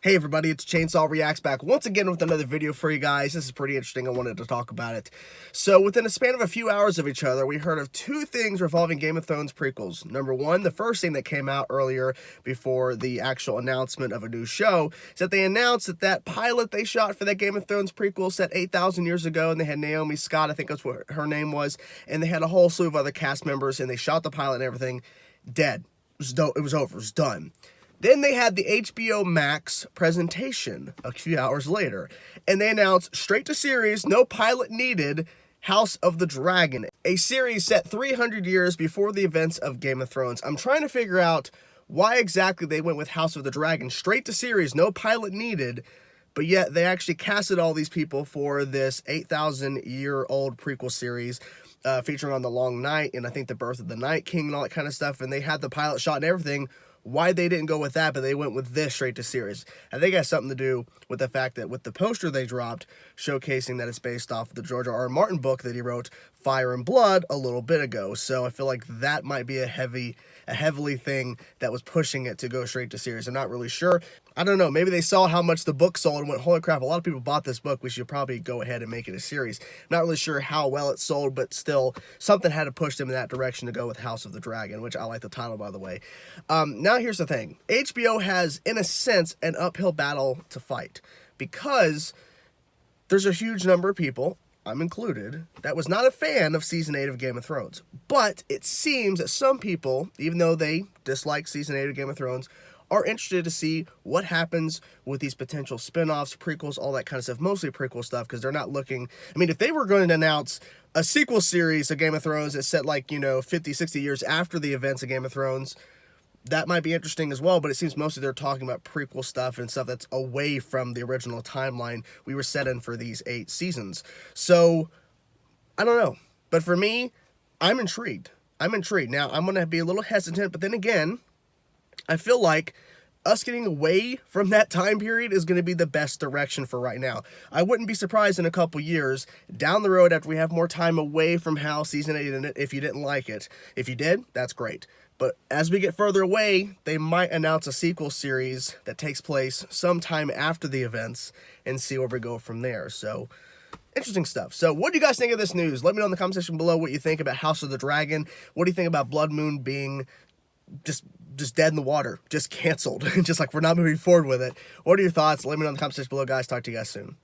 Hey everybody, it's Chainsaw Reacts back once again with another video for you guys. This is pretty interesting. I wanted to talk about it. So within a span of a few hours of each other, we heard of two things revolving Game of Thrones prequels. Number one, the first thing that came out earlier before the actual announcement of a new show is that they announced that that pilot they shot for that Game of Thrones prequel set 8,000 years ago, and they had Naomi Scott, I think that's what her name was, and they had a whole slew of other cast members, and they shot the pilot and everything, dead. It was over. It was done. Then they had the HBO Max presentation a few hours later, and they announced straight to series, no pilot needed, House of the Dragon, a series set 300 years before the events of Game of Thrones. I'm trying to figure out why exactly they went with House of the Dragon, straight to series, no pilot needed, but yet they actually casted all these people for this 8,000-year-old prequel series featuring on the Long Night and I think the birth of the Night King and all that kind of stuff, and they had the pilot shot and everything. Why they didn't go with that, but they went with this straight to series. I think it has something to do with the fact that with the poster they dropped, showcasing that it's based off of the George R.R. Martin book that he wrote, Fire and Blood, a little bit ago. So I feel like that might be a heavily thing that was pushing it to go straight to series. I'm not really sure. I don't know. Maybe they saw how much the book sold and went, holy crap, a lot of people bought this book. We should probably go ahead and make it a series. Not really sure how well it sold, but still, something had to push them in that direction to go with House of the Dragon, which I like the title, by the way. Now, here's the thing. HBO has, in a sense, an uphill battle to fight because there's a huge number of people, I'm included, that was not a fan of Season 8 of Game of Thrones. But it seems that some people, even though they dislike Season 8 of Game of Thrones, are interested to see what happens with these potential spin-offs, prequels, all that kind of stuff. Mostly prequel stuff, because they're not looking... I mean, if they were going to announce a sequel series of Game of Thrones that's set, like, 50, 60 years after the events of Game of Thrones, that might be interesting as well, but it seems mostly they're talking about prequel stuff and stuff that's away from the original timeline we were set in for these 8 seasons. So, I don't know. But for me, I'm intrigued. Now, I'm going to be a little hesitant, but then again, I feel like us getting away from that time period is going to be the best direction for right now. I wouldn't be surprised in a couple years down the road after we have more time away from how Season 8 ended if you didn't like it. If you did, that's great. But as we get further away, they might announce a sequel series that takes place sometime after the events and see where we go from there. So, interesting stuff. So, what do you guys think of this news? Let me know in the comment section below what you think about House of the Dragon. What do you think about Blood Moon being just dead in the water, just canceled, just like we're not moving forward with it? What are your thoughts? Let me know in the comment section below, guys. Talk to you guys soon.